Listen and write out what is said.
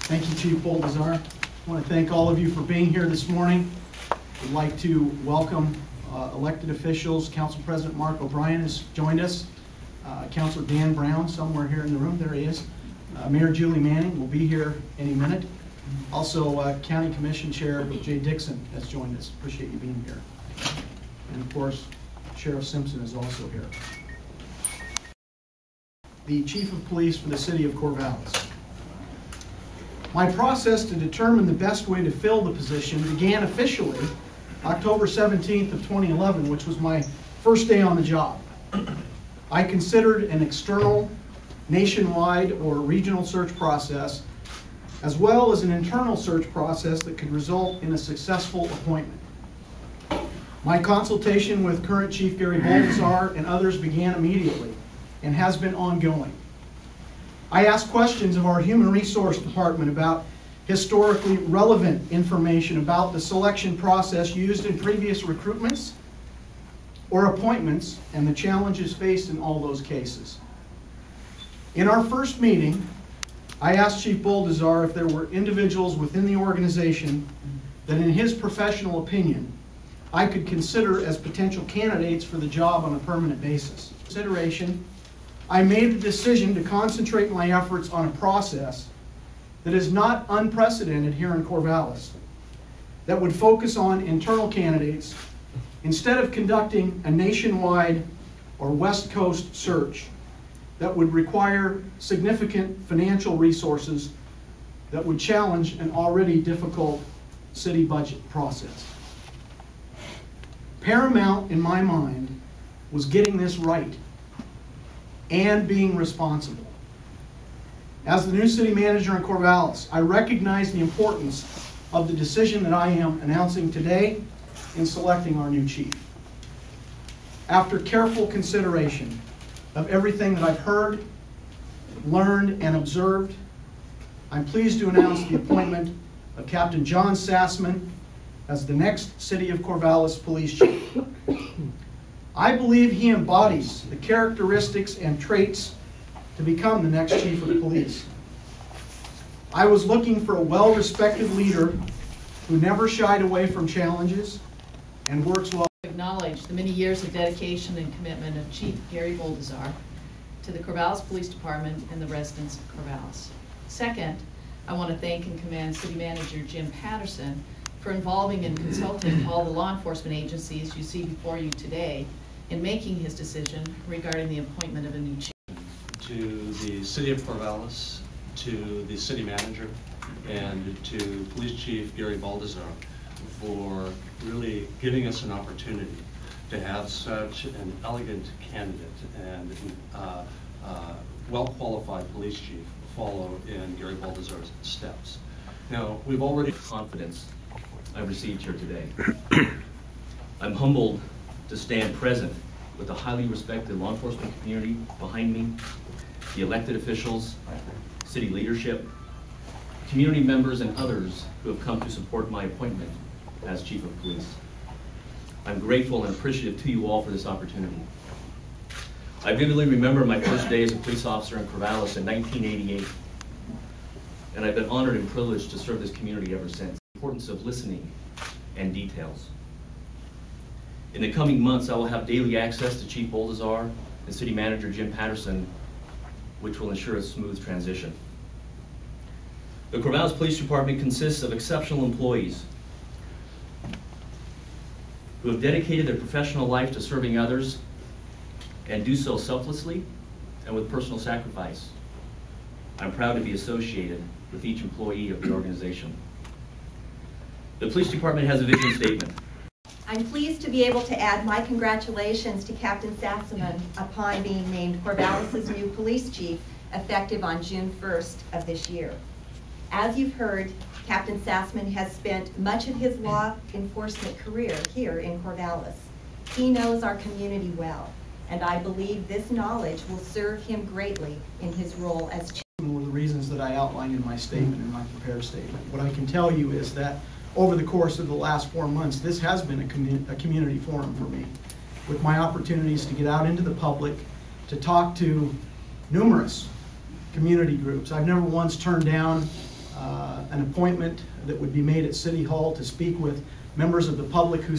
Thank you, Chief Boldazar. I want to thank all of you for being here this morning. I'd like to welcome elected officials. Council President Mark O'Brien has joined us. Councilor Dan Brown, somewhere here in the room, there he is. Mayor Julie Manning will be here any minute. Also, County Commission Chair Jay Dixon has joined us. Appreciate you being here. And of course, Sheriff Simpson is also here. The Chief of Police for the City of Corvallis. My process to determine the best way to fill the position began officially October 17th of 2011, which was my first day on the job. I considered an external, nationwide, or regional search process, as well as an internal search process that could result in a successful appointment. My consultation with current Chief Gary Boldazar and others began immediately and has been ongoing. I asked questions of our Human Resource Department about historically relevant information about the selection process used in previous recruitments or appointments and the challenges faced in all those cases. In our first meeting, I asked Chief Boldazar if there were individuals within the organization that, in his professional opinion, I could consider as potential candidates for the job on a permanent basis. Consideration, I made the decision to concentrate my efforts on a process that is not unprecedented here in Corvallis, that would focus on internal candidates instead of conducting a nationwide or West Coast search that would require significant financial resources that would challenge an already difficult city budget process. Paramount in my mind was getting this right and being responsible. As the new city manager in Corvallis, I recognize the importance of the decision that I am announcing today in selecting our new chief. After careful consideration of everything that I've heard, learned, and observed, I'm pleased to announce the appointment of Captain John Sassaman as the next City of Corvallis Police Chief. I believe he embodies the characteristics and traits to become the next Chief of Police. I was looking for a well-respected leader who never shied away from challenges and works well. Acknowledge the many years of dedication and commitment of Chief Gary Boldazar to the Corvallis Police Department and the residents of Corvallis. Second, I want to thank and commend City Manager Jim Patterson for involving and consulting all the law enforcement agencies you see before you today in making his decision regarding the appointment of a new chief. To the City of Corvallis, to the City Manager, and to Police Chief Gary Boldazar for really giving us an opportunity to have such an elegant candidate and well-qualified police chief follow in Gary Boldazar's steps. Now, we've already confidence I've received here today. I'm humbled to stand present with a highly respected law enforcement community behind me, the elected officials, city leadership, community members, and others who have come to support my appointment as Chief of Police. I'm grateful and appreciative to you all for this opportunity. I vividly remember my first day as a police officer in Corvallis in 1988, and I've been honored and privileged to serve this community ever since. The importance of listening and details. In the coming months, I will have daily access to Chief Boldazar and City Manager Jim Patterson, which will ensure a smooth transition. The Corvallis Police Department consists of exceptional employees who have dedicated their professional life to serving others and do so selflessly and with personal sacrifice. I'm proud to be associated with each employee of the organization. The police department has a vision statement. I'm pleased to be able to add my congratulations to Captain Sassaman upon being named Corvallis' new police chief effective on June 1st of this year. As you've heard, Captain Sassaman has spent much of his law enforcement career here in Corvallis. He knows our community well, and I believe this knowledge will serve him greatly in his role as chief. Were the reasons that I outlined in my statement, in my prepared statement. What I can tell you is that over the course of the last 4 months, this has been a community forum for me, with my opportunities to get out into the public, to talk to numerous community groups. I've never once turned down an appointment that would be made at City Hall to speak with members of the public who